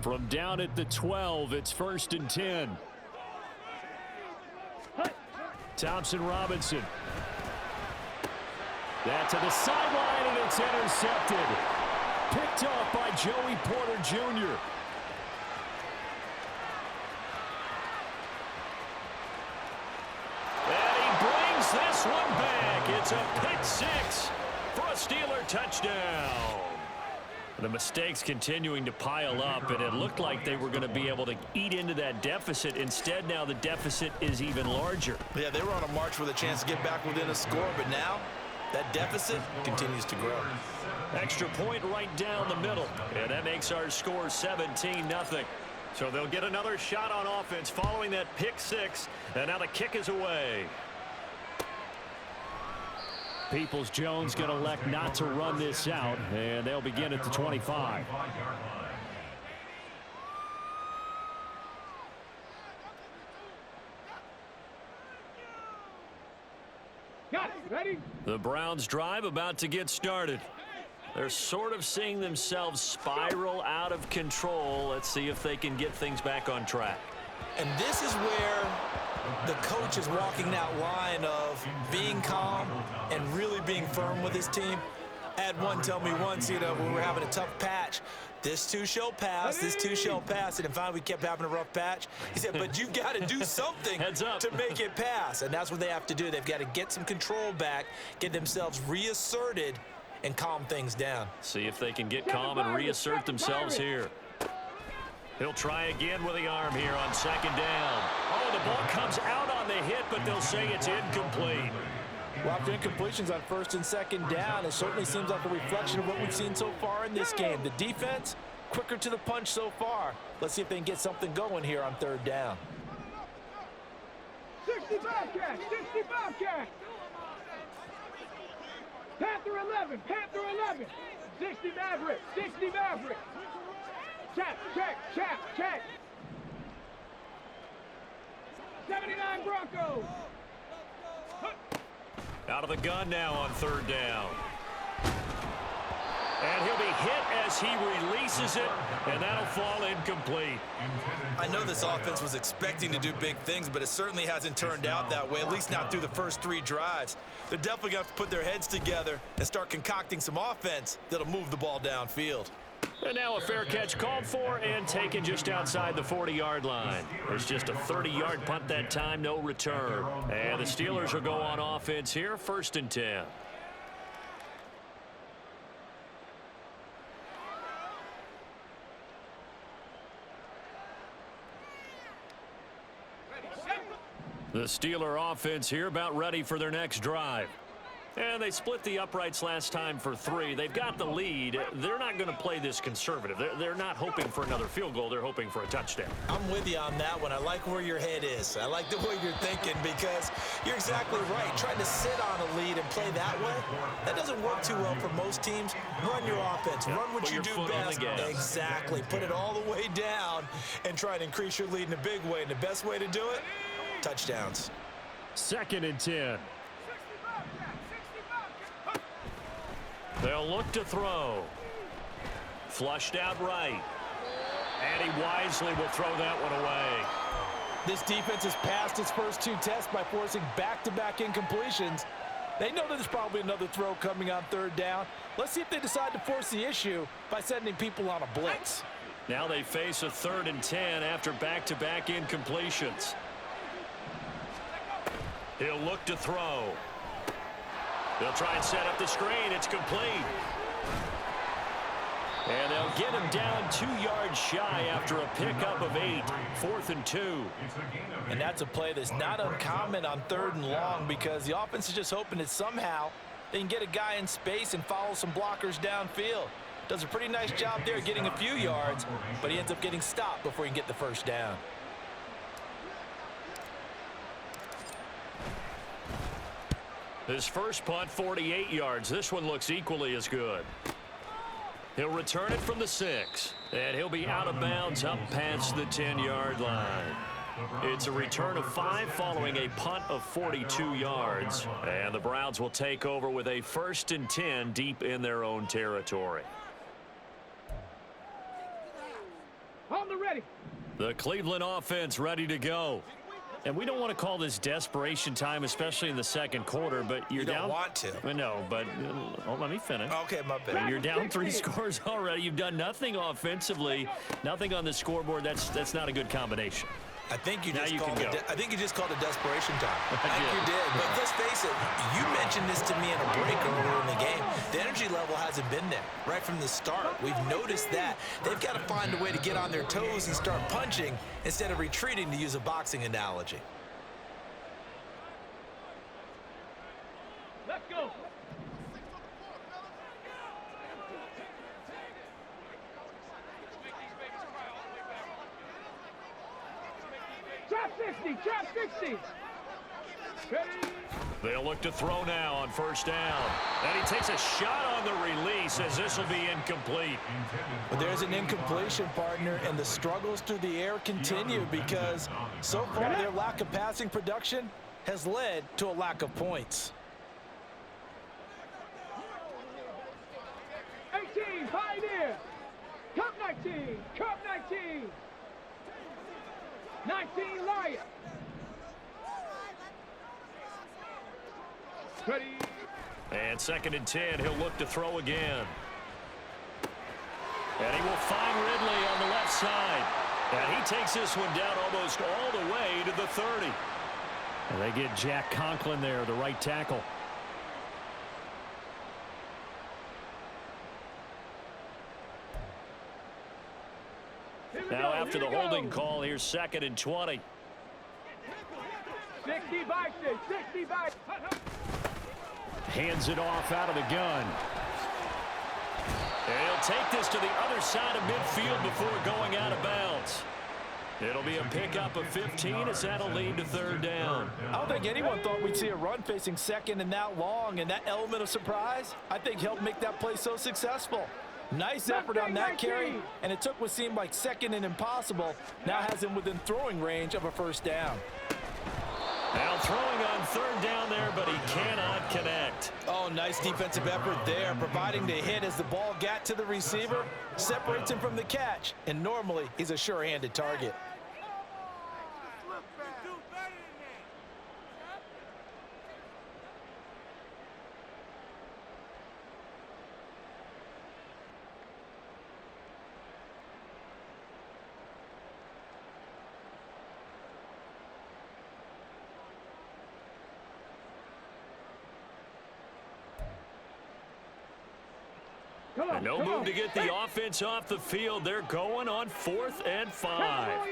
From down at the 12, it's 1st and 10. Thompson Robinson. That to the sideline, and it's intercepted. Picked off by Joey Porter Jr. And he brings this one back. It's a pick six for a Steeler touchdown. The mistakes continuing to pile up, and it looked like they were going to be able to eat into that deficit. Instead, now the deficit is even larger. Yeah, they were on a march with a chance to get back within a score, but now that deficit continues to grow. Extra point right down the middle, and that makes our score 17-0. So they'll get another shot on offense following that pick six, and now the kick is away. Peoples-Jones going to elect not to run this out, and they'll begin at the 25. Got it. Ready? The Browns drive about to get started. They're sort of seeing themselves spiral out of control. Let's see if they can get things back on track. And this is where the coach is walking that line of being calm and really being firm with his team. I had one tell me once, when we were having a tough patch, this too shall pass, this too shall pass, and then finally we kept having a rough patch. He said, but you've got to do something to make it pass, and that's what they have to do. They've got to get some control back, get themselves reasserted, and calm things down. See if they can get calm and reassert themselves here. He'll try again with the arm here on 2nd down. Oh, the ball comes out on the hit, but they'll say it's incomplete. Well, after incompletions on 1st and 2nd down, it certainly seems like a reflection of what we've seen so far in this game. The defense, quicker to the punch so far. Let's see if they can get something going here on 3rd down. 60 Bobcat, 60 Bobcat. Panther 11, Panther 11. 60 Maverick, 60 Maverick. Check, check, check, check. 79 Broncos. Out of the gun now on 3rd down. And he'll be hit as he releases it, and that'll fall incomplete. I know this offense was expecting to do big things, but it certainly hasn't turned out that way, at least not through the first 3 drives. They're definitely going to have to put their heads together and start concocting some offense that'll move the ball downfield. And now a fair catch called for and taken just outside the 40-yard line. There's just a 30-yard punt that time, no return. And the Steelers will go on offense here, 1st and 10. The Steeler offense here about ready for their next drive. And they split the uprights last time for 3. They've got the lead. They're not going to play this conservative. They're not hoping for another field goal. They're hoping for a touchdown. I'm with you on that one. I like where your head is. I like the way you're thinking because you're exactly right. Trying to sit on a lead and play that way, that doesn't work too well for most teams. Run your offense. Run what you do best. Exactly. Put it all the way down and try to increase your lead in a big way. And the best way to do it, touchdowns. 2nd and 10. They'll look to throw. Flushed out right. And he wisely will throw that one away. This defense has passed its first 2 tests by forcing back-to-back incompletions. They know there's probably another throw coming on 3rd down. Let's see if they decide to force the issue by sending people on a blitz. Now they face a 3rd and 10 after back-to-back incompletions. He'll look to throw. They'll try and set up the screen. It's complete. And they'll get him down 2 yards shy after a pickup of 8. 4th and 2. And that's a play that's not uncommon on 3rd and long because the offense is just hoping that somehow they can get a guy in space and follow some blockers downfield. Does a pretty nice job there getting a few yards, but he ends up getting stopped before he can get the 1st down. His first punt, 48 yards. This one looks equally as good. He'll return it from the 6. And he'll be out of bounds up past the 10-yard line. It's a return of 5 following a punt of 42 yards. And the Browns will take over with a 1st and 10 deep in their own territory. The Cleveland offense ready to go. And we don't want to call this desperation time, especially in the second quarter, but you're You don't down. want to. No, but let me finish. Okay, my bad. You're down 3 scores already. You've done nothing offensively, nothing on the scoreboard. That's not a good combination. I think you just Now you called can it. go. I think you just called it desperation time. I think did. you did. But let's face it. You mentioned this to me in a break earlier in the game. The energy level hasn't been there right from the start. We've noticed that they've got to find a way to get on their toes and start punching instead of retreating, to use a boxing analogy. Let's go. Trap 60, trap 60. Ready? They'll look to throw now on first down. And he takes a shot on the release as this will be incomplete. But there's an incompletion, partner, and the struggles through the air continue because so far their lack of passing production has led to a lack of points. 18, Pioneer. Cup 19, Cup 19. 19, Lion. Ready? And 2nd and 10, he'll look to throw again. And he will find Ridley on the left side. And he takes this one down almost all the way to the 30. And they get Jack Conklin there, the right tackle. Now after the holding call, here's 2nd and 20. 60 Bison, 60 Bison. Hands it off out of the gun. And he'll take this to the other side of midfield before going out of bounds. It'll be a pickup of 15 as that'll lead to 3rd down. I don't think anyone thought we'd see a run facing second and that long, and that element of surprise, I think, helped make that play so successful. Nice effort on that carry, and it took what seemed like second and impossible. Now has him within throwing range of a first down. Now throwing on 3rd down there, but he cannot connect. Oh, nice defensive effort there, providing the hit as the ball got to the receiver, separates him from the catch, and normally he's a sure-handed target. And no move to get the offense off the field. They're going on 4th and 5.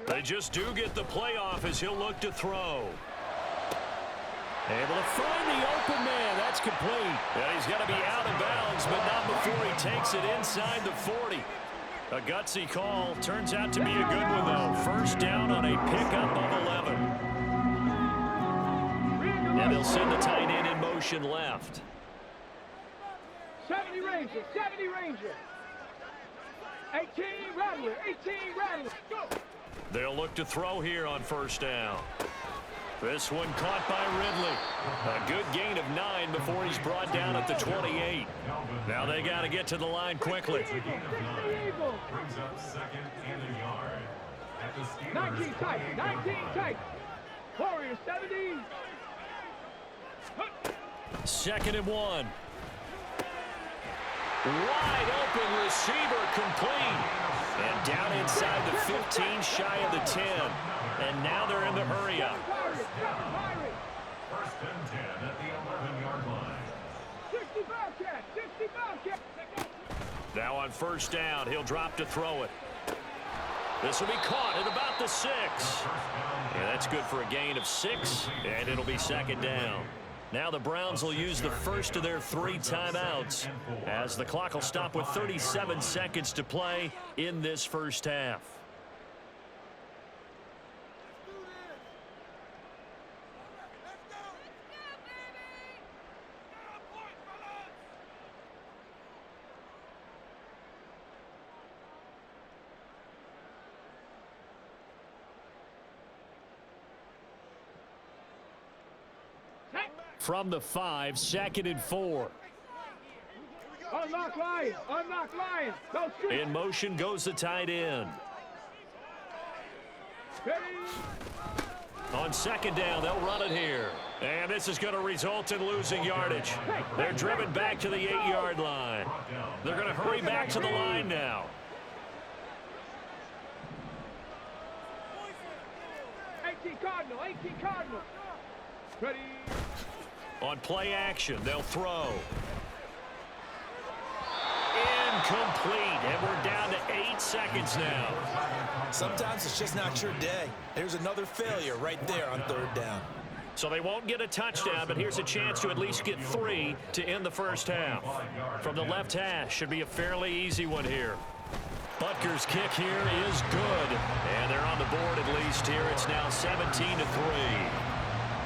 They just do get the playoff as he'll look to throw. Able to find the open man. That's complete. And he's got to be out of bounds, but not before he takes it inside the 40. A gutsy call. Turns out to be a good one, though. First down on a pickup of 11. And they'll send the tight end in motion left. 70 Ranger, 70 Ranger. 18 Rattler, 18 Rattler. Go! They'll look to throw here on first down. This one caught by Ridley. A good gain of 9 before he's brought down at the 28. Now they got to get to the line quickly. 19 tight, 19 tight. Warriors 70. 2nd and 1. Wide open receiver complete. And down inside the 15, shy of the 10. And now they're in the hurry up. First and 10 at the 11-yard line. 60 Bobcat, 60 Bobcat. Now on first down, he'll drop to throw it. This will be caught at about the 6. Yeah, that's good for a gain of 6, and it'll be 2nd down. Now the Browns will use the first of their 3 timeouts as the clock will stop with 37 seconds to play in this first half. from the 5, 2nd and 4. Unlock Lions. Unlock Lions. No street. In motion goes the tight end. Ready. On 2nd down, they'll run it here. And this is going to result in losing yardage. They're driven back to the 8-yard line. They're going to hurry back to the line now. 18 Cardinal. 18 Cardinal. Ready. On play action, they'll throw. Incomplete, and we're down to 8 seconds now. Sometimes it's just not your day. There's another failure right there on 3rd down. So they won't get a touchdown, but here's a chance to at least get 3 to end the first half. From the left hash, should be a fairly easy one here. Butker's kick here is good, and they're on the board at least here. It's now 17-3.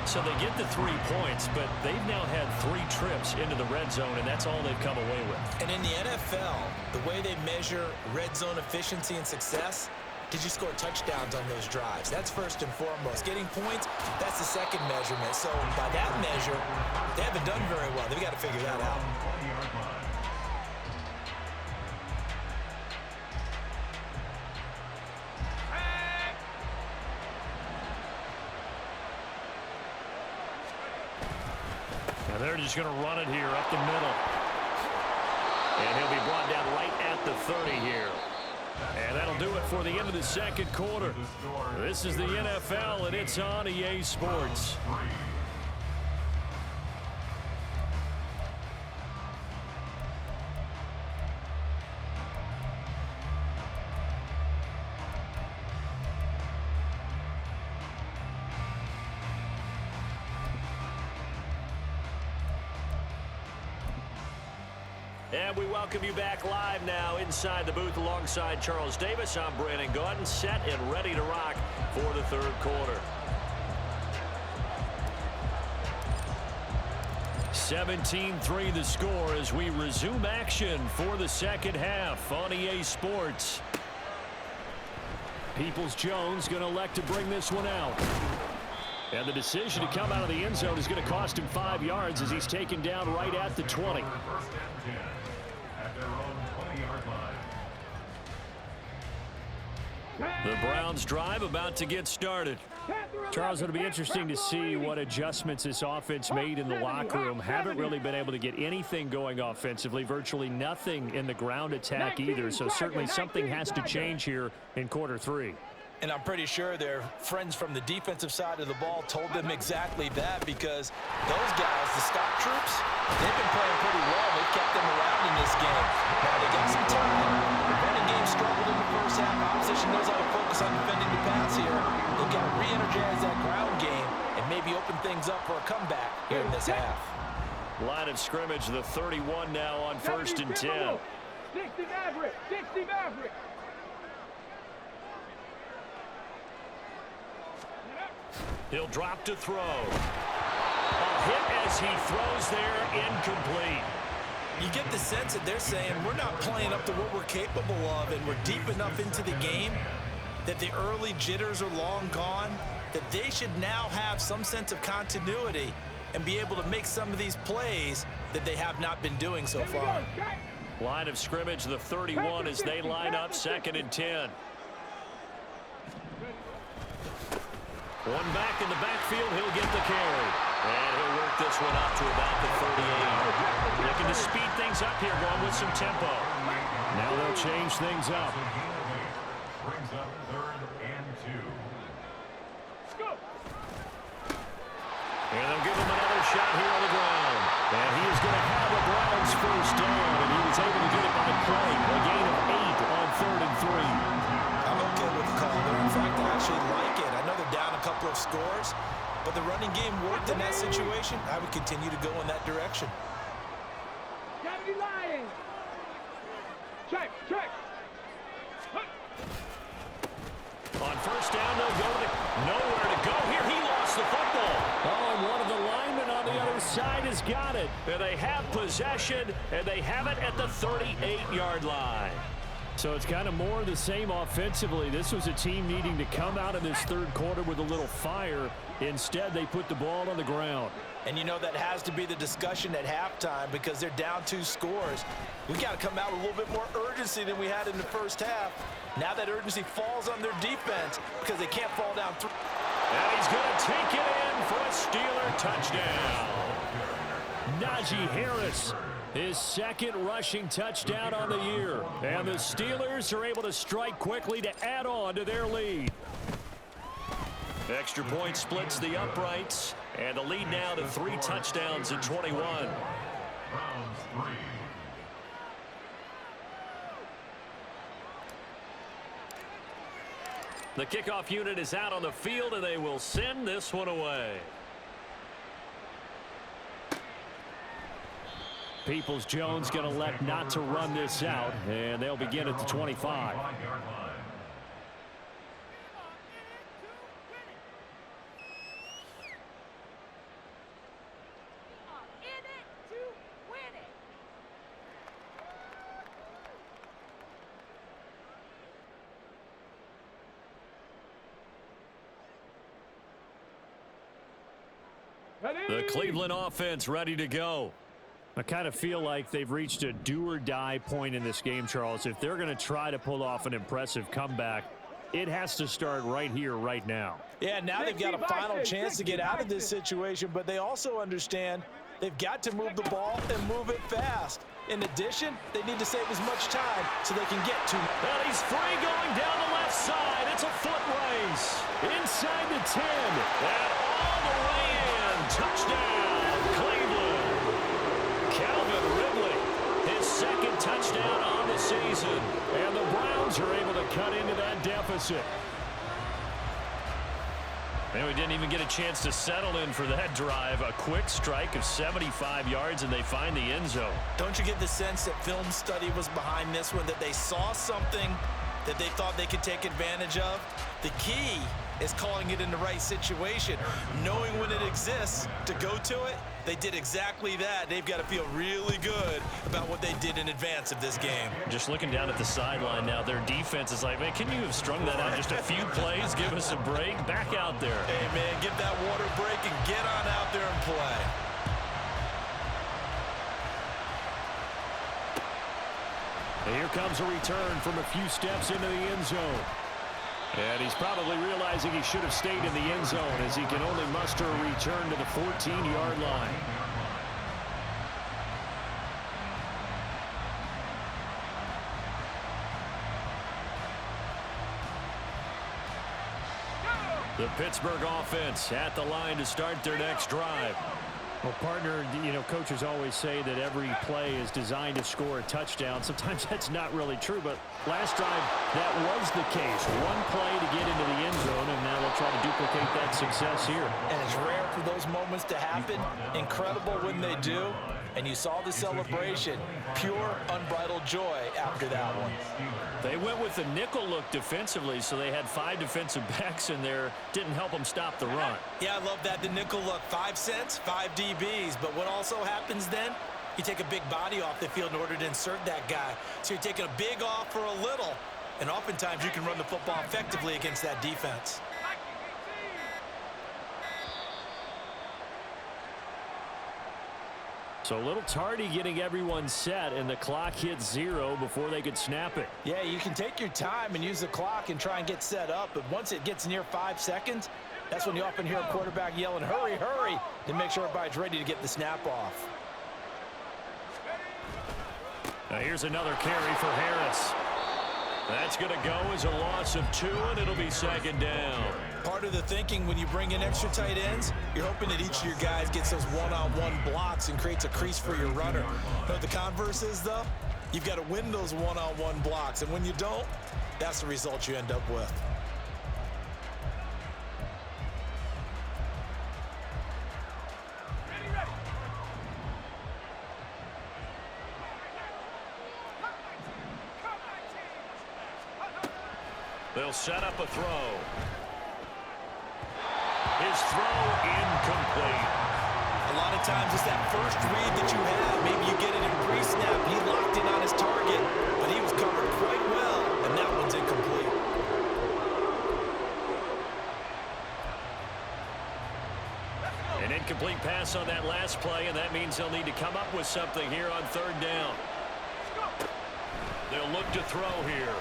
So they get the 3 points, but they've now had 3 trips into the red zone, and that's all they've come away with. And in the NFL, the way they measure red zone efficiency and success, did you score touchdowns on those drives? That's first and foremost. Getting points, that's the second measurement. So by that measure, they haven't done very well. They've got to figure that out. And they're just going to run it here up the middle. And he'll be brought down right at the 30 here. And that'll do it for the end of the 2nd quarter. This is the NFL, and it's on EA Sports. And we welcome you back live now inside the booth alongside Charles Davis. I'm Brandon Gaudin, set and ready to rock for the 3rd quarter. 17-3 the score as we resume action for the 2nd half on EA Sports. Peoples-Jones going to elect to bring this one out. And the decision to come out of the end zone is going to cost him 5 yards as he's taken down right at the 20. The Browns drive about to get started. Charles, it'll be interesting to see what adjustments this offense made in the locker room. Haven't really been able to get anything going offensively, virtually nothing in the ground attack either. So certainly something has to change here in quarter 3. And I'm pretty sure their friends from the defensive side of the ball told them exactly that, because those guys, the stock troops, they've been playing pretty well. They've kept them around in this game. Now they got some time. The running game struggled in the first half. Opposition knows how to focus on defending the pass here. They've got to re-energize that ground game and maybe open things up for a comeback here in this half. Line of scrimmage, the 31 now on 1st and 10. 60 Maverick. 60 Maverick. He'll drop to throw. A hit as he throws there, incomplete. You get the sense that they're saying we're not playing up to what we're capable of, and we're deep enough into the game that the early jitters are long gone, that they should now have some sense of continuity and be able to make some of these plays that they have not been doing so far. Line of scrimmage, the 31 as they line up 2nd and 10. One back in the backfield, he'll get the carry. And he'll work this one up to about the 38. Looking to speed things up here, going with some tempo. Now they'll change things up. Brings up 3rd and 2. And they'll give him another shot here on the ground. And he is going to have a Browns first down, and he was able to get it by play. A gain of 8 on 3rd and 3. I'm okay with the call there. In fact, I actually like it. I know they're down a couple of scores, but the running game worked in that situation. I would continue to go in that direction. Deputy Lions. Check. On first down, they'll go to nowhere to go here. He lost the football. Oh, and one of the linemen on the other side has got it. And they have possession, and they have it at the 38-yard line. So it's kind of more of the same offensively. This was a team needing to come out of this 3rd quarter with a little fire. Instead, they put the ball on the ground. And you know that has to be the discussion at halftime because they're down 2 scores. We got to come out with a little bit more urgency than we had in the first half. Now that urgency falls on their defense because they can't fall down 3. And he's going to take it in for a Steeler touchdown. Najee Harris, his second rushing touchdown on the year. And the Steelers are able to strike quickly to add on to their lead. Extra point splits the uprights, and the lead now to 3 touchdowns at 21. Round 3. The kickoff unit is out on the field, and they will send this one away. Peoples-Jones going to elect not to run this out, and they'll begin at the 25. The Cleveland offense ready to go. I kind of feel like they've reached a do-or-die point in this game, Charles. If they're going to try to pull off an impressive comeback, it has to start right here, right now. Yeah, now they've got a final chance to get out of this situation, but they also understand they've got to move the ball and move it fast. In addition, they need to save as much time so they can get to. Well, he's free going down the left side. It's a foot race. Inside the 10. And all the way in. Touchdown, Cleveland. Calvin Ridley, his second touchdown on the season. And the Browns are able to cut into that deficit. And we didn't even get a chance to settle in for that drive. A quick strike of 75 yards, and they find the end zone. Don't you get the sense that film study was behind this one, that they saw something that they thought they could take advantage of? The key is calling it in the right situation, knowing when it exists to go to it. They did exactly that. They've got to feel really good about what they did in advance of this game. Just looking down at the sideline now, their defense is like, man, can you have strung that out just a few plays? Give us a break. Back out there. Hey, man, give that water break and get on out there and play. And here comes a return from a few steps into the end zone. And he's probably realizing he should have stayed in the end zone as he can only muster a return to the 14-yard line. The Pittsburgh offense at the line to start their next drive. Well, partner, you know, coaches always say that every play is designed to score a touchdown. Sometimes that's not really true, but last drive, that was the case. One play to get into the end zone, and now they'll try to duplicate that success here. And it's rare for those moments to happen. Incredible when they do. And you saw the celebration. Pure, unbridled joy after that one. They went with the nickel look defensively, so they had 5 defensive backs in there. Didn't help them stop the run. Yeah, I love that, the nickel look. 5 cents, 5 DBs. But what also happens then? You take a big body off the field in order to insert that guy. So you're taking a big off for a little. And oftentimes you can run the football effectively against that defense. So a little tardy getting everyone set, and the clock hits 0 before they could snap it. Yeah, you can take your time and use the clock and try and get set up, but once it gets near 5 seconds, that's when you often hear a quarterback yelling, hurry, hurry, to make sure everybody's ready to get the snap off. Now here's another carry for Harris. That's going to go as a loss of 2, and it'll be second down. Part of the thinking when you bring in extra tight ends, you're hoping that each of your guys gets those one-on-one blocks and creates a crease for your runner. You know what the converse is, though? You've got to win those one-on-one blocks, and when you don't, that's the result you end up with. They'll set up a throw. His throw incomplete. A lot of times it's that first read that you have. Maybe you get it in pre-snap. He locked in on his target, but he was covered quite well, and that one's incomplete. An Incomplete pass on that last play, and that means they'll need to come up with something here on third down. They'll look to throw here.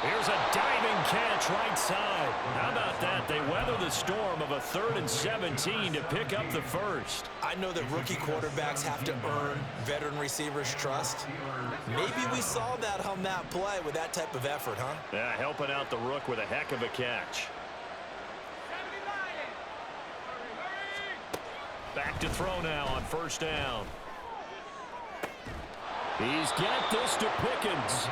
Here's a diving catch right side. How about that? They weather the storm of a 3rd and 17 to pick up the first. I know that rookie quarterbacks have to earn veteran receivers' trust. Maybe we saw that on that play with that type of effort, huh? Yeah, helping out the rook with a heck of a catch. Back to throw now on first down. He's got this to Pickens.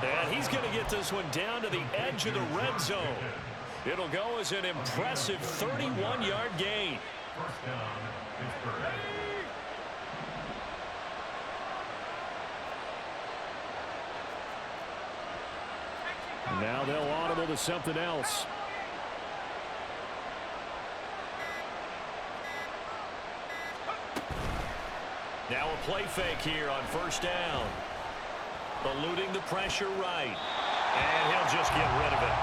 And he's going to get this one down to the edge of the red zone. It'll go as an impressive 31-yard gain. First down, Pittsburgh. Now they'll audible to something else. Now a play fake here on first down. Eluding the pressure right. And he'll just get rid of it.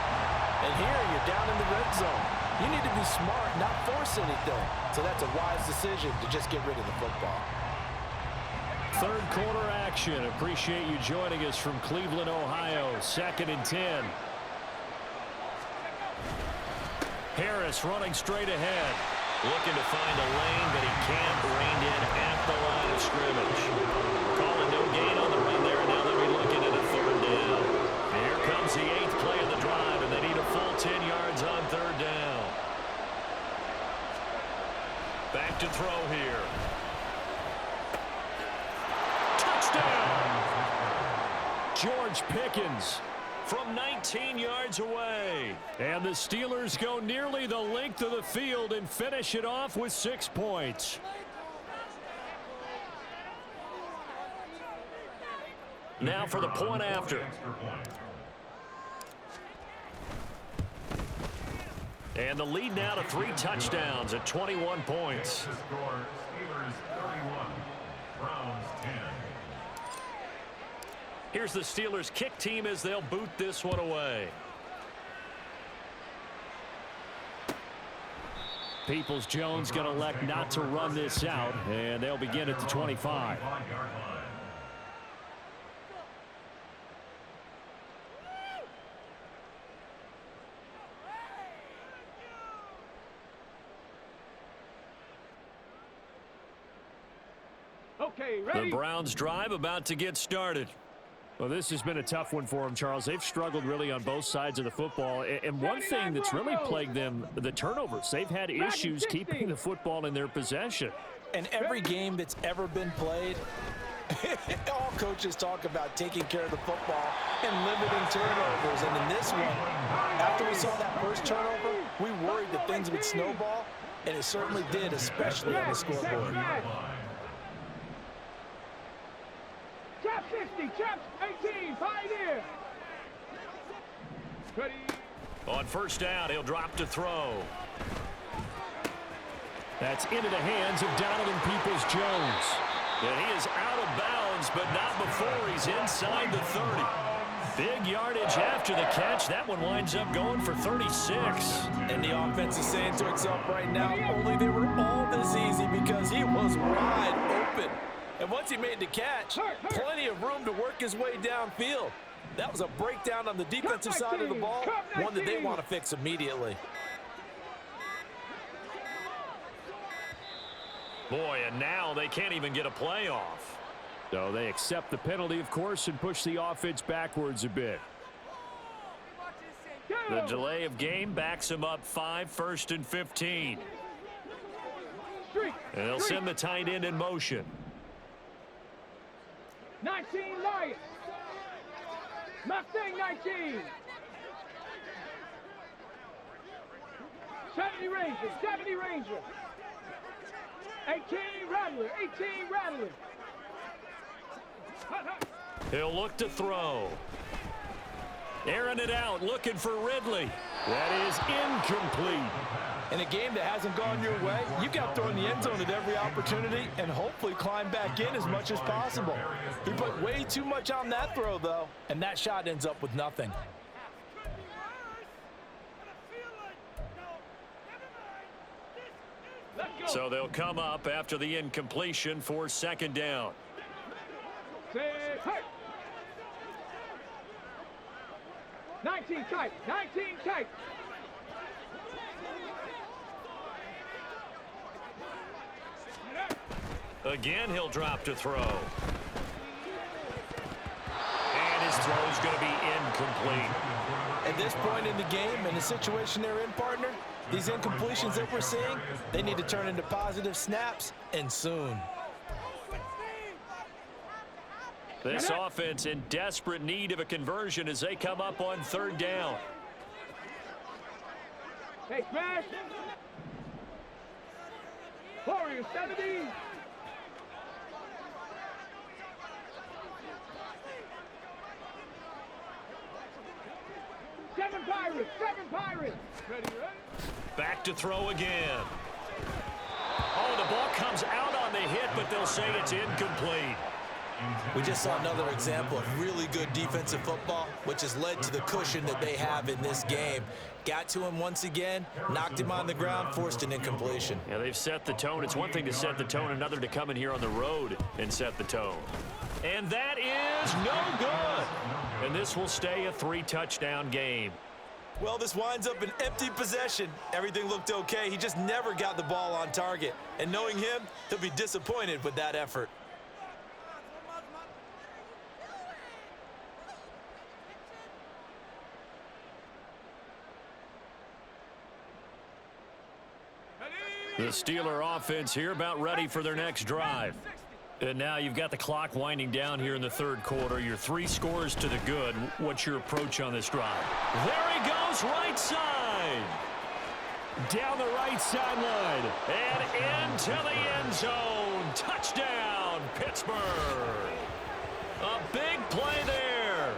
And here you're down in the red zone. You need to be smart, not force anything. So that's a wise decision to just get rid of the football. Third quarter action. Appreciate you joining us from Cleveland, Ohio. 2nd and 10. Harris running straight ahead. Looking to find a lane, but he can't. Reined in at the line of scrimmage. Calling no gain on the run there, and now they'll be looking at a 3rd down. Here comes the 8th play of the drive, and they need a full 10 yards on 3rd down. Back to throw here. Touchdown! George Pickens from 19 yards away. And the Steelers go nearly the length of the field and finish it off with 6 points. Now for the point after. And the lead now to 3 touchdowns at 21 points. The score, Steelers 31, Browns 10. Here's the Steelers kick team as they'll boot this one away. Peoples-Jones going to elect not to run this out, and they'll begin at the 25. Okay, ready? The Browns drive about to get started. Well, this has been a tough one for them, Charles. They've struggled really on both sides of the football. And one thing that's really plagued them, the turnovers. They've had issues keeping the football in their possession. And every game that's ever been played, all coaches talk about taking care of the football and limiting turnovers. And in this one, after we saw that first turnover, we worried that things would snowball, and it certainly did, especially on the scoreboard. Chap 60, chap 18, pioneer. Ready. On first down, he'll drop to throw. That's into the hands of Donovan Peoples-Jones. And he is out of bounds, but not before he's inside the 30. Big yardage after the catch. That one winds up going for 36. And the offense is saying to itself right now, only they were all this easy because he was wide open. And once he made the catch, plenty of room to work his way downfield. That was a breakdown on the defensive side of the ball, one that they want to fix immediately. Boy, and now they can't even get a play off. So they accept the penalty, of course, and push the offense backwards a bit. The delay of game backs them up 5, 1st and 15. And they'll send the tight end in motion. 19 Lions. Mustang 19. 70 Ranger, 70 Ranger. 18 Rattler, 18 Rattler. He'll look to throw. Airing it out, looking for Ridley. That is incomplete. In a game that hasn't gone your way, you got to throw in the end zone at every opportunity and hopefully climb back in as much as possible. He put way too much on that throw, though, and that shot ends up with nothing. So they'll come up after the incompletion for second down. Say, hey. 19 tight. 19 tight. Again, he'll drop to throw. And his throw's going to be incomplete. At this point in the game and the situation they're in, partner, these incompletions that we're seeing, they need to turn into positive snaps, and soon. This offense in desperate need of a conversion as they come up on third down. Hey, smash. Warriors 70. 7 Pirates. 7 Pirates. Ready? Back to throw again. Oh, the ball comes out on the hit, but they'll say it's incomplete. We just saw another example of really good defensive football, which has led to the cushion that they have in this game. Got to him once again, knocked him on the ground, forced an incompletion. Yeah, they've set the tone. It's one thing to set the tone, another to come in here on the road and set the tone. And that is no good. And this will stay a 3-touchdown game. Well, this winds up an empty possession. Everything looked okay. He just never got the ball on target. And knowing him, he'll be disappointed with that effort. The Steeler offense here about ready for their next drive. And now you've got the clock winding down here in the third quarter. Your 3 scores to the good. What's your approach on this drive? There he goes, right side. Down the right sideline. And into the end zone. Touchdown, Pittsburgh. A big play there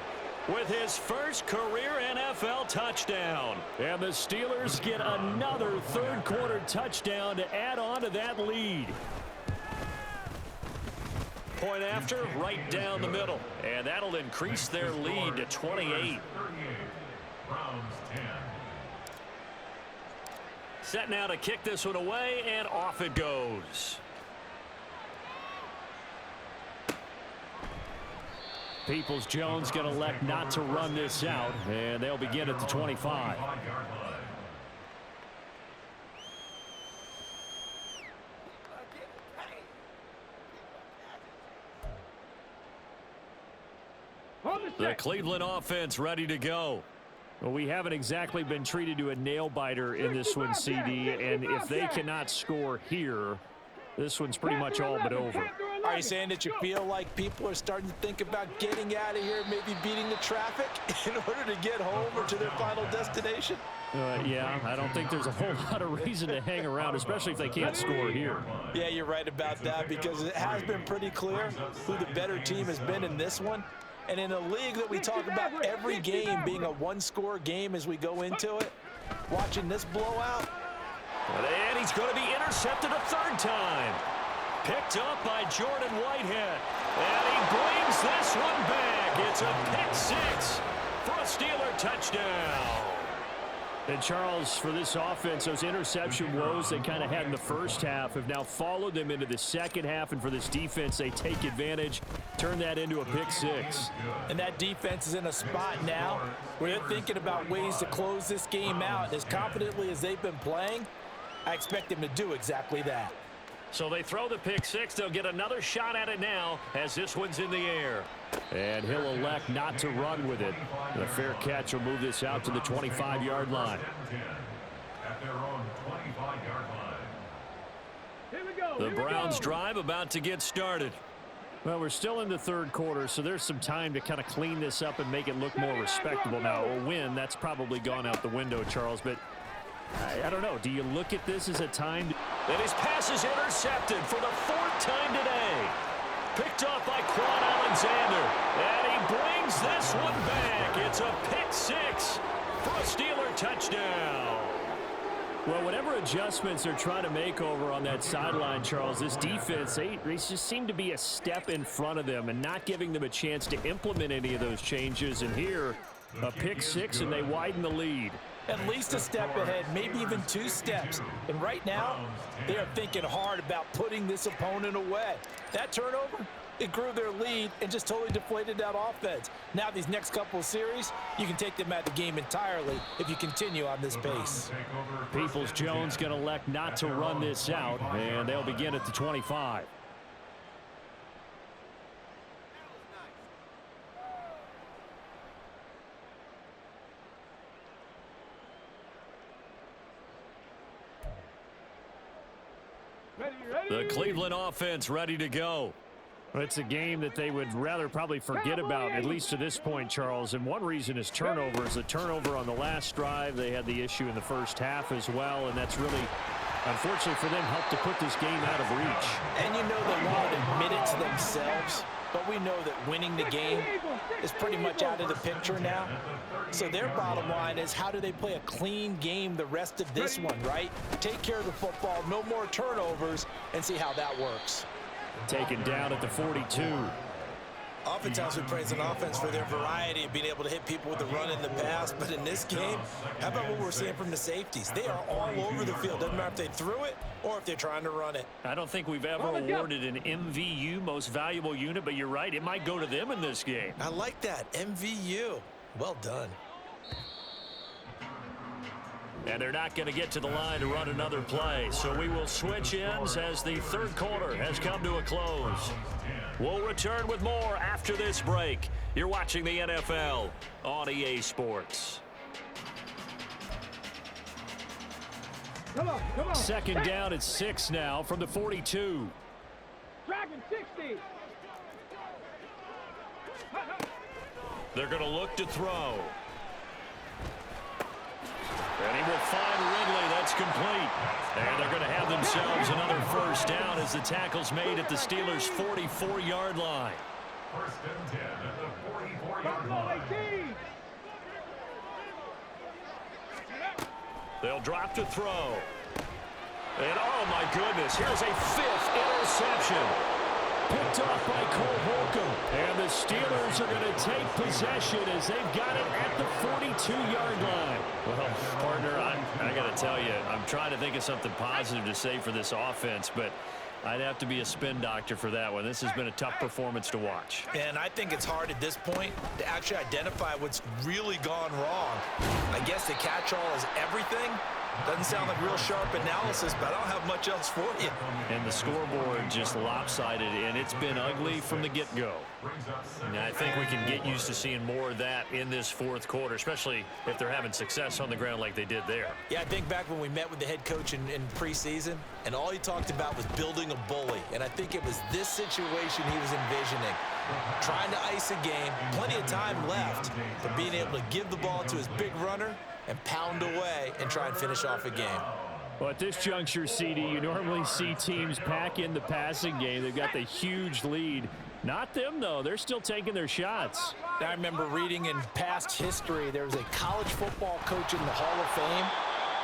with his first career NFL touchdown. And the Steelers get another third quarter touchdown to add on to that lead. Point after, right down the middle. And that'll increase their lead to 28. Set now to kick this one away, and off it goes. Peoples-Jones going to elect not to run this out, and they'll begin at the 25. The Cleveland offense ready to go. Well, we haven't exactly been treated to a nail-biter in this one, CD, and if they cannot score here, this one's pretty much all but over. Are you saying that you feel like people are starting to think about getting out of here, maybe beating the traffic in order to get home or to their final destination? Yeah, I don't think there's a whole lot of reason to hang around, especially if they can't score here. Yeah, you're right about that, because it has been pretty clear who the better team has been in this one. And in a league that we talk about every game being a one-score game as we go into it, watching this blowout. And he's going to be intercepted a third time. Picked up by Jordan Whitehead. And he brings this one back. It's a pick 6 for a Steeler touchdown. And Charles, for this offense, those interception woes they kind of had in the first half have now followed them into the second half. And for this defense, they take advantage, turn that into a pick 6. And that defense is in a spot now where they're thinking about ways to close this game out. As confidently as they've been playing, I expect them to do exactly that. So they throw the pick 6. They'll get another shot at it now as this one's in the air. And he'll elect not to run with it. And a fair catch will move this out to the 25-yard line. At their own 25-yard line. Here we go. The Browns drive about to get started. Well, we're still in the third quarter, so there's some time to kind of clean this up and make it look more respectable. Now, a win, that's probably gone out the window, Charles, but I don't know. Do you look at this as a time? And his pass is intercepted for the 4th time today. Picked off by Quan Alexander. And he brings this one back. It's a pick 6 for a Steeler touchdown. Well, whatever adjustments they're trying to make over on that sideline, Charles, this defense, they just seem to be a step in front of them and not giving them a chance to implement any of those changes. And here, a pick 6, and they widen the lead. At least a step ahead, maybe even 2 steps. And right now, they are thinking hard about putting this opponent away. That turnover, it grew their lead and just totally deflated that offense. Now these next couple of series, you can take them out of the game entirely if you continue on this pace. Peoples-Jones going to elect not to run this out, and they'll begin at the 25. The Cleveland offense ready to go. Well, it's a game that they would rather probably forget about, at least to this point, Charles. And one reason is turnovers. A turnover on the last drive. They had the issue in the first half as well, and that's really, unfortunately for them, helped to put this game out of reach. And you know they won't admit it to themselves, but we know that winning the game is pretty much out of the picture now. So their bottom line is, how do they play a clean game the rest of this one, right? Take care of the football, no more turnovers, and see how that works. Taken down at the 42. Oftentimes we praise an offense for their variety of being able to hit people with the run in the pass, but in this game, how about what we're seeing from the safeties? They are all over the field. Doesn't matter if they threw it or if they're trying to run it. I don't think we've ever awarded an MVU, most valuable unit, but you're right, it might go to them in this game. I like that, MVU. Well done. And they're not going to get to the line to run another play. So we will switch ends as the third quarter has come to a close. We'll return with more after this break. You're watching the NFL on EA Sports. Come on. Second down at 6 now from the 42. Dragon 60. They're going to look to throw. And he will find Ridley. That's complete. And they're going to have themselves another first down as the tackle's made at the Steelers' 44-yard line. First and 10 at the 44-yard line. They'll drop to throw. And oh my goodness, here's a 5th interception. Picked off by Cole Holcomb. And the Steelers are going to take possession as they've got it at the 42-yard line. Well, partner, I got to tell you, I'm trying to think of something positive to say for this offense, but I'd have to be a spin doctor for that one. This has been a tough performance to watch. And I think it's hard at this point to actually identify what's really gone wrong. I guess the catch-all is everything. Doesn't sound like real sharp analysis, but I don't have much else for you. And the scoreboard just lopsided, and it's been ugly from the get-go. And I think we can get used to seeing more of that in this fourth quarter, especially if they're having success on the ground like they did there. Yeah, I think back when we met with the head coach in preseason, and all he talked about was building a bully. And I think it was this situation he was envisioning. Trying to ice a game, plenty of time left, but being able to give the ball to his big runner and pound away and try and finish off a game. Well, at this juncture, CD, you normally see teams pack in the passing game. They've got the huge lead. Not them, though. They're still taking their shots. I remember reading in past history, there was a college football coach in the Hall of Fame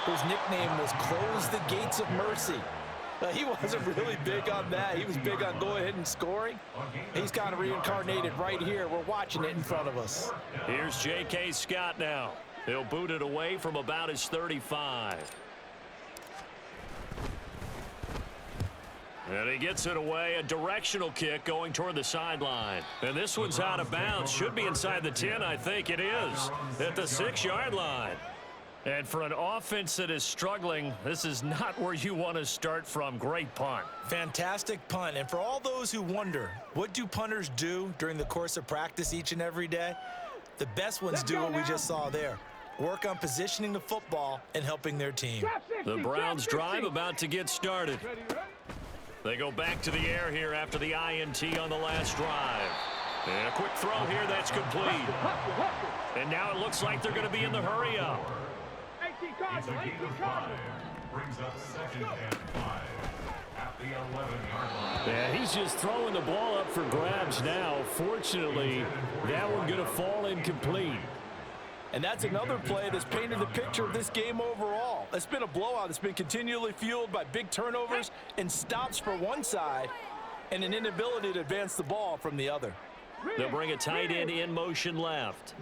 whose nickname was Close the Gates of Mercy. He wasn't really big on that. He was big on going ahead and scoring. He's kind of reincarnated right here. We're watching it in front of us. Here's J.K. Scott now. He'll boot it away from about his 35. And he gets it away, a directional kick going toward the sideline. And this one's out of bounds. Should be inside the 10, I think it is, at the 6-yard line. And for an offense that is struggling, this is not where you want to start from. Great punt. Fantastic punt. And for all those who wonder, what do punters do during the course of practice each and every day? The best ones do what we just saw there. Work on positioning the football and helping their team. The Browns drive about to get started. They go back to the air here after the INT on the last drive. And a quick throw here that's complete. And now it looks like they're going to be in the hurry up. Brings up second and 5 at the 11-yard line. Yeah, he's just throwing the ball up for grabs now. Fortunately, that one going to fall incomplete. And that's another play that's painted the picture of this game overall. It's been a blowout. It's been continually fueled by big turnovers and stops for one side and an inability to advance the ball from the other. They'll bring a tight end in motion left.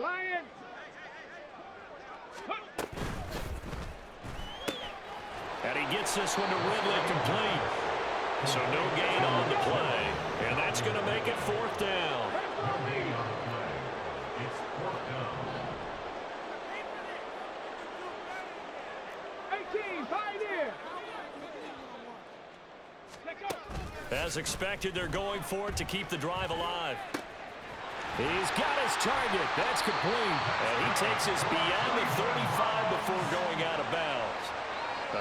Lions. And he gets this one to Ridley complete. So no gain on the play. And that's going to make it 4th down. It's 4th down. 18, pioneer. As expected, they're going for it to keep the drive alive. He's got his target. That's complete. And he takes us beyond the 35 before going out of bounds.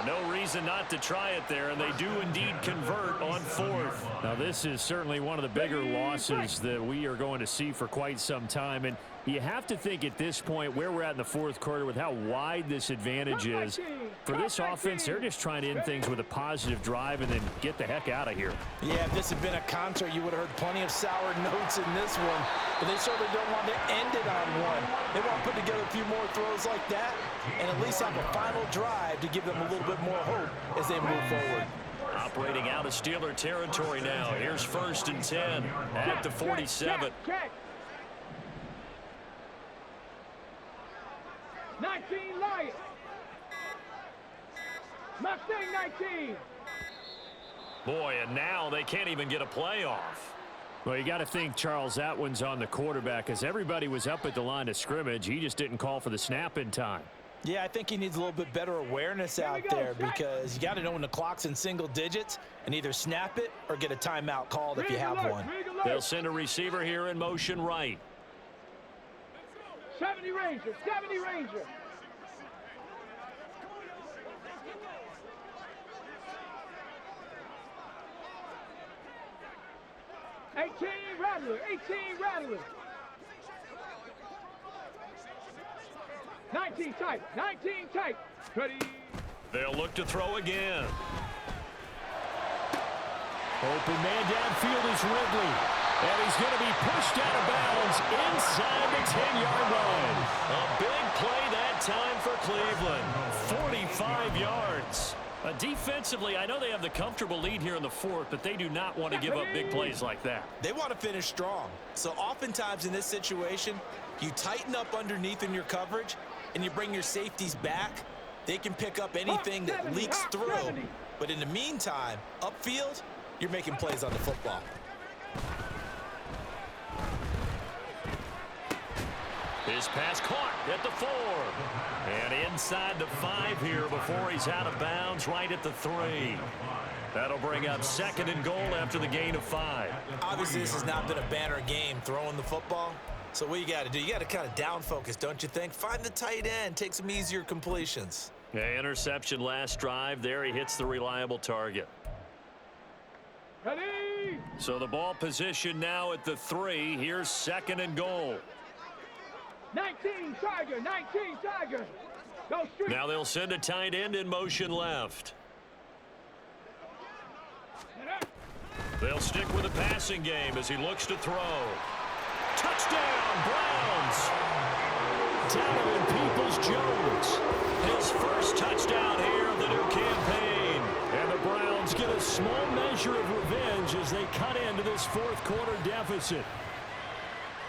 No reason not to try it there, and they do indeed convert on 4th. Now, this is certainly one of the bigger losses that we are going to see for quite some time. And you have to think at this point where we're at in the 4th quarter with how wide this advantage is. For this offense, they're just trying to end things with a positive drive and then get the heck out of here. Yeah, if this had been a concert, you would have heard plenty of sour notes in this one. But they certainly don't want to end it on one. They want to put together a few more throws like that and at least have a final drive to give them a little bit more hope as they move forward. Operating out of Steeler territory now. Here's 1st and 10 at the 47. Check. 19 Lions. Mustang 19. Boy, and now they can't even get a play off. Well, you got to think, Charles, that one's on the quarterback as everybody was up at the line of scrimmage. He just didn't call for the snap in time. Yeah, I think he needs a little bit better awareness out there because you got to know when the clock's in single digits and either snap it or get a timeout called if you have one. They'll send a receiver here in motion right. 70 Ranger, 70 Ranger. Rattler, 18 Rattler. 19 tight, 19 tight. Ready. They'll look to throw again. Open man downfield is Ridley. And he's going to be pushed out of bounds inside the 10-yard line. A big play that time for Cleveland. 45 yards. Defensively, I know they have the comfortable lead here in the 4th, but they do not want to give up big plays like that. They want to finish strong. So oftentimes in this situation, you tighten up underneath in your coverage and you bring your safeties back. They can pick up anything that leaks through. But in the meantime, upfield, you're making plays on the football. His pass caught at the 4. And inside the 5 here before he's out of bounds right at the 3. That'll bring up 2nd and goal after the gain of 5. Obviously, this has not been a banner game throwing the football. So what you got to do, you got to kind of down focus, don't you think? Find the tight end, take some easier completions. Yeah, interception last drive. There he hits the reliable target. Ready. So the ball position now at the 3. Here's 2nd and goal. 19 Tiger, 19 Tiger. Go straight. Now they'll send a tight end in motion left. They'll stick with the passing game as he looks to throw. Touchdown, Browns! Donovan Peoples-Jones. His first touchdown here of the new campaign. And the Browns get a small measure of revenge as they cut into this 4th quarter deficit.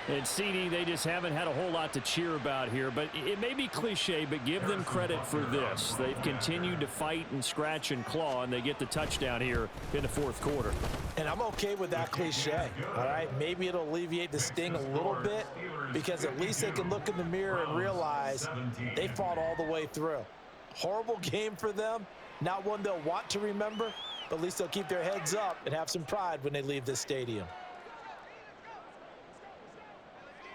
And CD, they just haven't had a whole lot to cheer about here, but it may be cliche, but give them credit for this. They've continued to fight and scratch and claw, and they get the touchdown here in the 4th quarter. And I'm okay with that cliche, all right? Maybe it'll alleviate the sting a little bit because at least they can look in the mirror and realize they fought all the way through. Horrible game for them, not one they'll want to remember, but at least they'll keep their heads up and have some pride when they leave this stadium.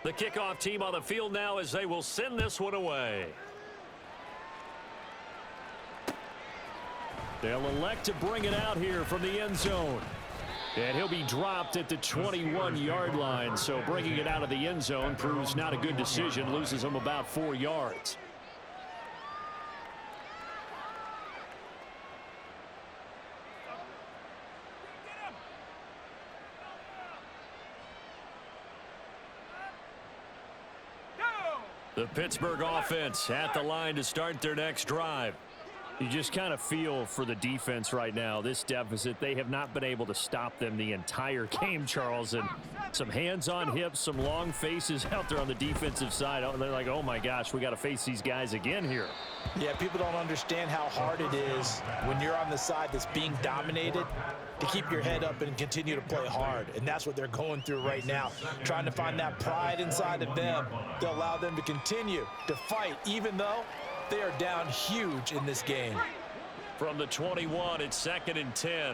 The kickoff team on the field now as they will send this one away. They'll elect to bring it out here from the end zone. And he'll be dropped at the 21-yard line. So bringing it out of the end zone proves not a good decision. Loses him about 4 yards. The Pittsburgh offense at the line to start their next drive. You just kind of feel for the defense right now, this deficit. They have not been able to stop them the entire game, Charles. And some hands on hips, some long faces out there on the defensive side. They're like, oh, my gosh, we got to face these guys again here. Yeah, people don't understand how hard it is when you're on the side that's being dominated to keep your head up and continue to play hard. And that's what they're going through right now, trying to find that pride inside of them to allow them to continue to fight, even though they are down huge in this game. From the 21, it's 2nd and 10.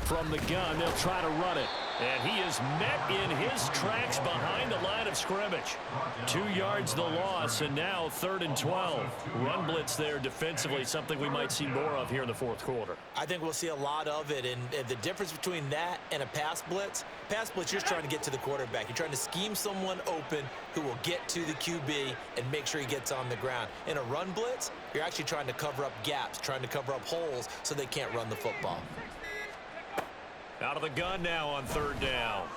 From the gun, they'll try to run it. And he is met in his tracks behind the line of scrimmage. 2 yards the loss, and now 3rd and 12. Run blitz there defensively, something we might see more of here in the 4th quarter. I think we'll see a lot of it, and the difference between that and a pass blitz, you're just trying to get to the quarterback. You're trying to scheme someone open who will get to the QB and make sure he gets on the ground. In a run blitz, you're actually trying to cover up gaps, trying to cover up holes so they can't run the football. Out of the gun now on 3rd down.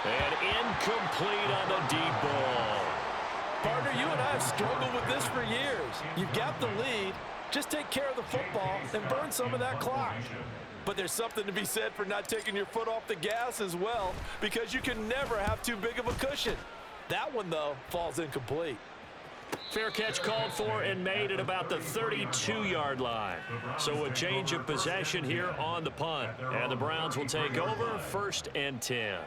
And incomplete on the deep ball. Partner, you and I have struggled with this for years. You've got the lead. Just take care of the football and burn some of that clock. But there's something to be said for not taking your foot off the gas as well, because you can never have too big of a cushion. That one, though, falls incomplete. Fair catch called for and made at about the 32-yard line. So a change of possession here on the punt. And the Browns will take over 1st and 10.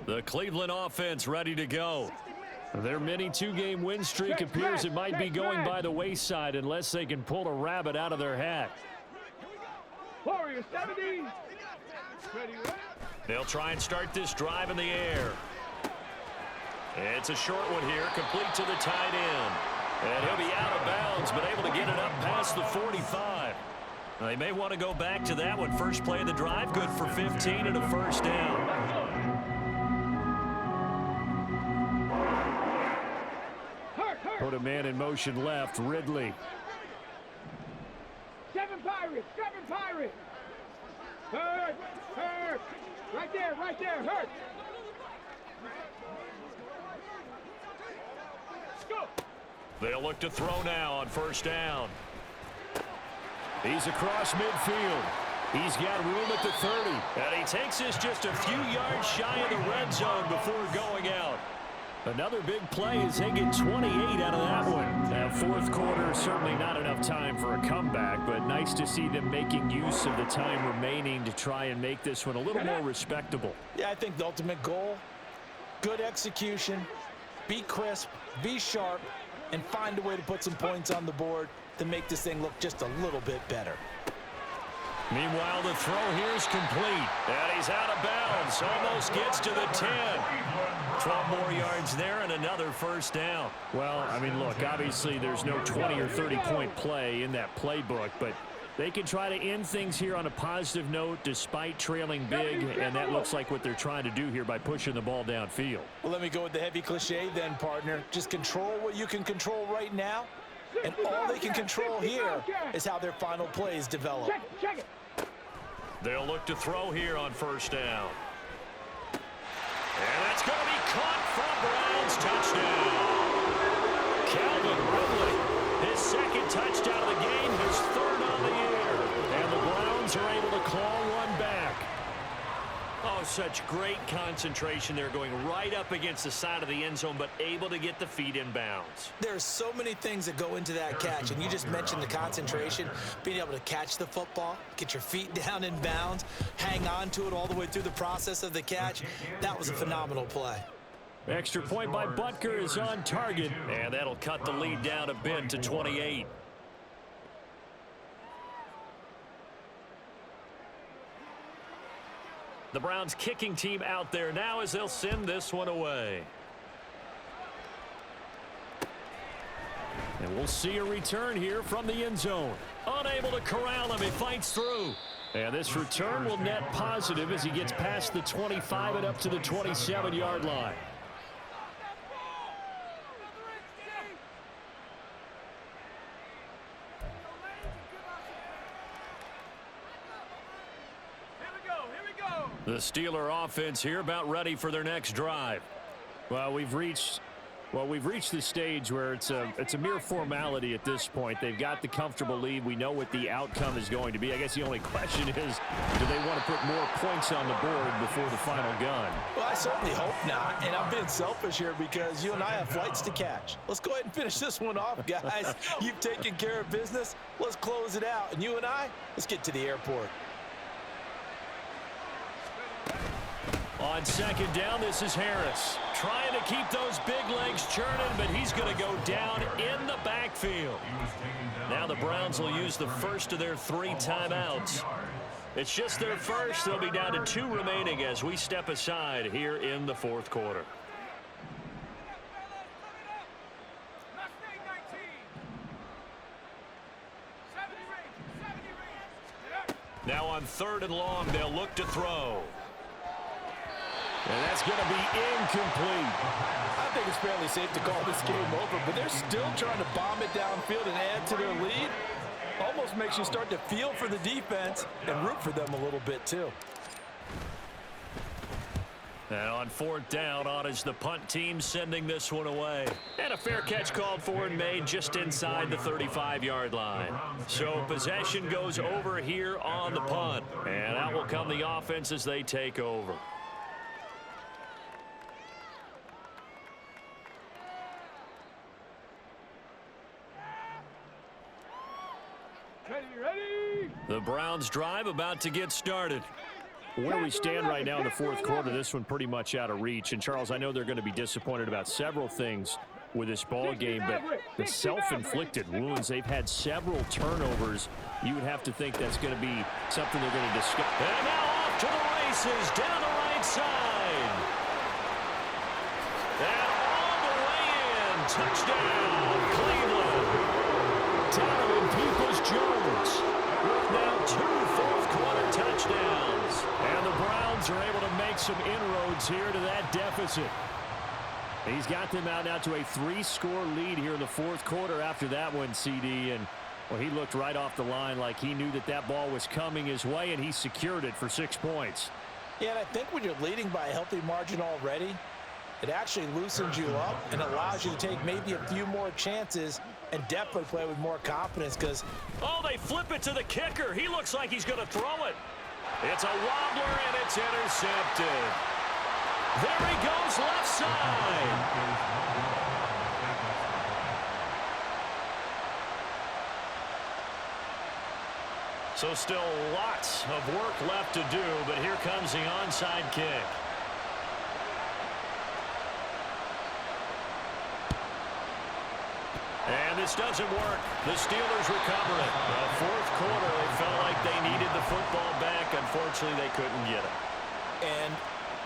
The Cleveland offense ready to go. Their mini 2-game win streak appears it might be going by the wayside unless they can pull a rabbit out of their hat. Warriors 70. They'll try and start this drive in the air. It's a short one here, complete to the tight end. And he'll be out of bounds, but able to get it up past the 45. They may want to go back to that one. First play of the drive, good for 15 and a 1st down. Put a man in motion left, Ridley. 7 Pirates, 7 Pirates. Hurt, hurt. Right there, hurt. Go. They'll look to throw now on 1st down. He's across midfield. He's got room at the 30. And he takes this just a few yards shy of the red zone before going out. Another big play as they get 28 out of that one. Now, 4th quarter, certainly not enough time for a comeback, but nice to see them making use of the time remaining to try and make this one a little more respectable. Yeah, I think the ultimate goal, good execution, be crisp, be sharp, and find a way to put some points on the board to make this thing look just a little bit better. Meanwhile, the throw here is complete. And he's out of bounds. Almost gets to the 10. 12 more yards there and another 1st down. Well, I mean, look, obviously there's no 20 or 30-point play in that playbook, but they can try to end things here on a positive note despite trailing big, and that looks like what they're trying to do here by pushing the ball downfield. Well, let me go with the heavy cliche then, partner. Just control what you can control right now, and all they can control here is how their final plays develop. Check it. They'll look to throw here on 1st down. And that's going to be caught for Browns touchdown. Calvin Ridley, his 2nd touchdown of the game, his 3rd on the year. And the Browns are able to claw one back. Oh, such great concentration there, going right up against the side of the end zone, but able to get the feet in bounds. There's so many things that go into that catch, and you just mentioned the concentration, being able to catch the football, get your feet down in bounds, hang on to it all the way through the process of the catch. That was a phenomenal play. Extra point by Butker is on target, and that'll cut the lead down a bit to 28. The Browns kicking team out there now as they'll send this one away. And we'll see a return here from the end zone. Unable to corral him, he fights through. And this return will net positive as he gets past the 25 and up to the 27-yard line. Here we go. The Steeler offense here about ready for their next drive. Well, we've reached the stage where it's a mere formality at this point. They've got the comfortable lead. We know what the outcome is going to be. I guess the only question is, do they want to put more points on the board before the final gun? Well, I certainly hope not, and I'm being selfish here because you and I have flights to catch. Let's go ahead and finish this one off, guys. You've taken care of business. Let's close it out, and you and I, let's get to the airport. On second down, this is Harris. Trying to keep those big legs churning, but he's going to go down in the backfield. Now the Browns will use the first of their 3 timeouts. It's just their first. They'll be down to 2 remaining as we step aside here in the 4th quarter. Now on 3rd and long, they'll look to throw. And that's going to be incomplete. I think it's fairly safe to call this game over, but they're still trying to bomb it downfield and add to their lead. Almost makes you start to feel for the defense and root for them a little bit too. And on 4th down, on is the punt team sending this one away. And a fair catch called for and made just inside the 35-yard line. So possession goes over here on the punt. And out will come the offense as they take over. Ready? The Browns drive about to get started. Where we stand right now in the 4th quarter, this one pretty much out of reach. And, Charles, I know they're going to be disappointed about several things with this ball game, but the self-inflicted wounds, they've had several turnovers. You would have to think that's going to be something they're going to discuss. And now off to the races down the right side. And all the way in. Touchdown, Cleveland. Donovan Peoples-Jones with now 2 4th-quarter touchdowns. And the Browns are able to make some inroads here to that deficit. He's got them out now to a 3-score lead here in the 4th quarter after that one, CD. And, well, he looked right off the line like he knew that that ball was coming his way, and he secured it for 6 points. Yeah, and I think when you're leading by a healthy margin already, it actually loosens you up and allows you to take maybe a few more chances and definitely play with more confidence because... Oh, they flip it to the kicker. He looks like he's going to throw it. It's a wobbler, and it's intercepted. There he goes, left side. So still lots of work left to do, but here comes the onside kick. And this doesn't work. The Steelers recover it. The 4th quarter, they felt like they needed the football back. Unfortunately, they couldn't get it. And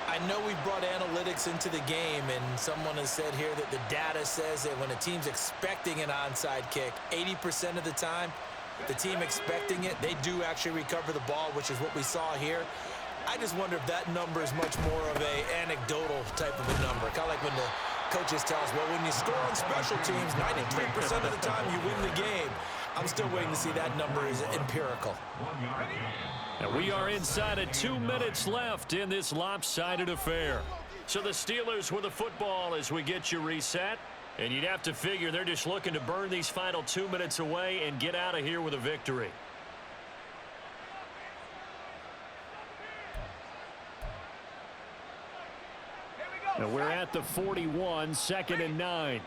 I know we brought analytics into the game, and someone has said here that the data says that when a team's expecting an onside kick, 80% of the time, the team expecting it, they do actually recover the ball, which is what we saw here. I just wonder if that number is much more of a anecdotal type of a number. Kind of like when the coaches tell us, well, when you score on special teams, 93% of the time you win the game. I'm still waiting to see that number is empirical. And we are inside of 2 minutes left in this lopsided affair. So the Steelers with the football as we get you reset. And you'd have to figure they're just looking to burn these final 2 minutes away and get out of here with a victory. Now we're at the 41, 2nd and 9.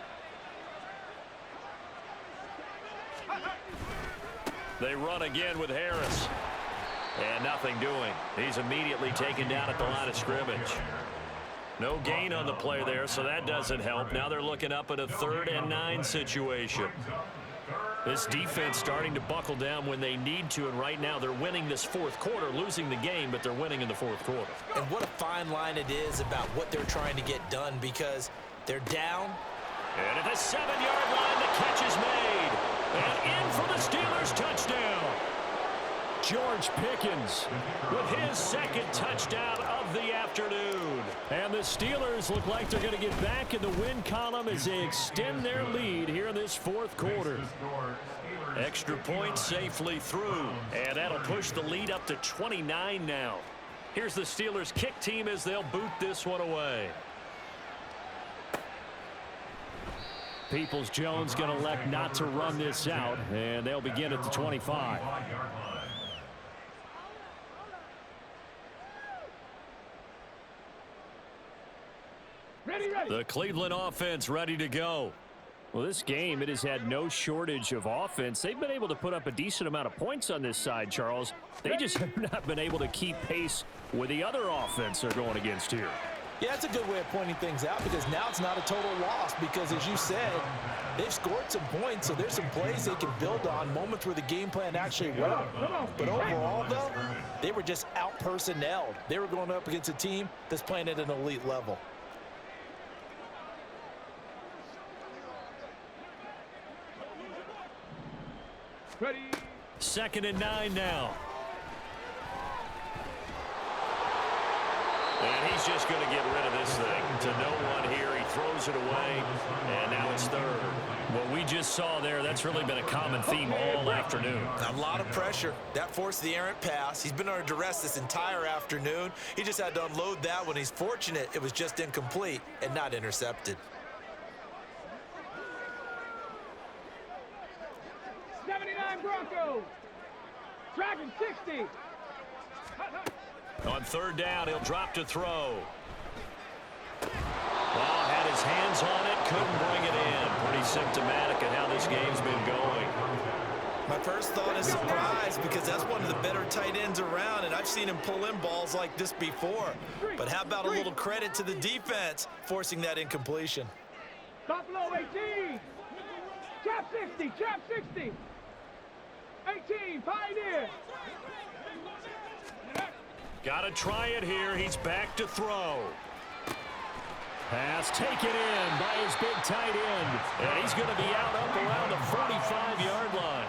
They run again with Harris. And nothing doing. He's immediately taken down at the line of scrimmage. No gain on the play there, so that doesn't help. Now they're looking up at a 3rd and 9 situation. This defense starting to buckle down when they need to, and right now they're winning this 4th quarter, losing the game, but they're winning in the 4th quarter. And what a fine line it is about what they're trying to get done because they're down. And at the 7-yard line, the catch is made. And in for the Steelers touchdown. George Pickens with his 2nd touchdown of the afternoon. And the Steelers look like they're going to get back in the win column as they extend their lead here in this 4th quarter. Extra point safely through. And that'll push the lead up to 29 now. Here's the Steelers' kick team as they'll boot this one away. Peoples-Jones going to elect not to run this out, and they'll begin at the 25. Ready, ready. The Cleveland offense ready to go. Well, this game, it has had no shortage of offense. They've been able to put up a decent amount of points on this side, Charles. They just have not been able to keep pace with the other offense they're going against here. Yeah, that's a good way of pointing things out because now it's not a total loss because, as you said, they've scored some points, so there's some plays they can build on, moments where the game plan actually worked. But overall, though, they were just out-personnelled. They were going up against a team that's playing at an elite level. Ready. 2nd and 9 now. And he's just going to get rid of this thing to no one here. He throws it away, and now it's 3rd. What we just saw there, that's really been a common theme all afternoon. A lot of pressure. That forced the errant pass. He's been under duress this entire afternoon. He just had to unload that one. He's fortunate it was just incomplete and not intercepted. 79 Broncos. Dragon 60. On 3rd down, he'll drop to throw. Well, had his hands on it, couldn't bring it in. Pretty symptomatic of how this game's been going. My first thought is surprise because that's one of the better tight ends around, and I've seen him pull in balls like this before. But how about a little credit to the defense forcing that incompletion? Buffalo 18. Chap 60. Chap 60. 18. Pioneer. Got to try it here. He's back to throw. Pass taken in by his big tight end. And he's going to be out up around the 45-yard line.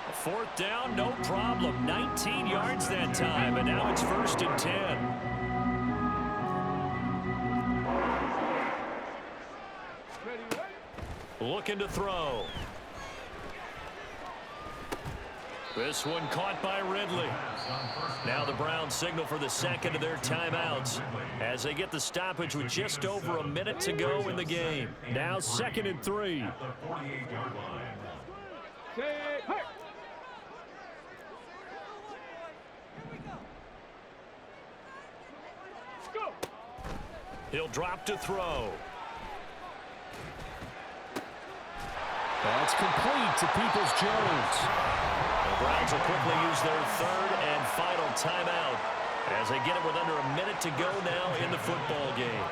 A 4th down, no problem. 19 yards that time, and now it's 1st and 10. Looking to throw. This one caught by Ridley. Now the Browns signal for the 2nd of their timeouts as they get the stoppage with just over a minute to go in the game. Now 2nd and 3. He'll drop to throw. That's complete to Peoples-Jones. The Browns will quickly use their 3rd and final timeout as they get it with under a minute to go now in the football game.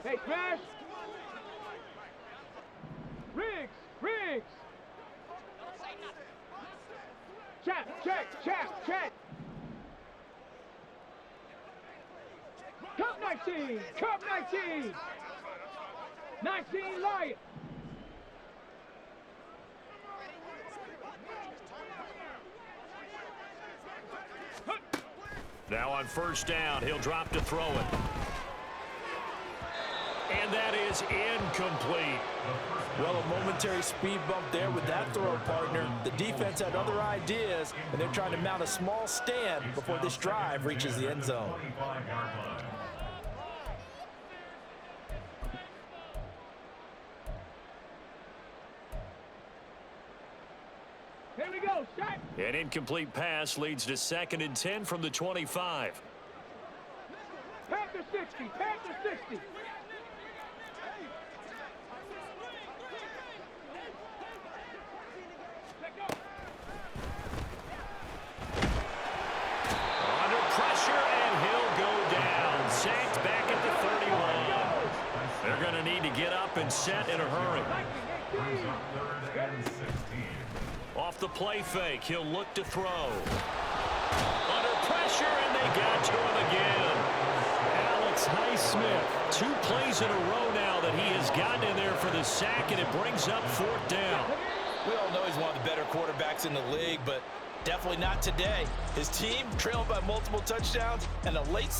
Hey, Smash! Riggs! Riggs! Check! Cup 19! Cup 19! 19 Lion! Now on 1st down, he'll drop to throw it. And that is incomplete. Well, a momentary speed bump there with that throw partner. The defense had other ideas, and they're trying to mount a small stand before this drive reaches the end zone. Here we go, shot! An incomplete pass leads to 2nd and 10 from the 25. Panther 60! Panther 60! Under pressure, and he'll go down. Sacked back at the 31. They're going to need to get up and set in a hurry. Off the play fake, he'll look to throw. Under pressure, and they got to him again. Alex Highsmith 2 plays in a row now that he has gotten in there for the sack, and it brings up 4th down. We all know he's one of the better quarterbacks in the league, but definitely not today. His team trailed by multiple touchdowns and a late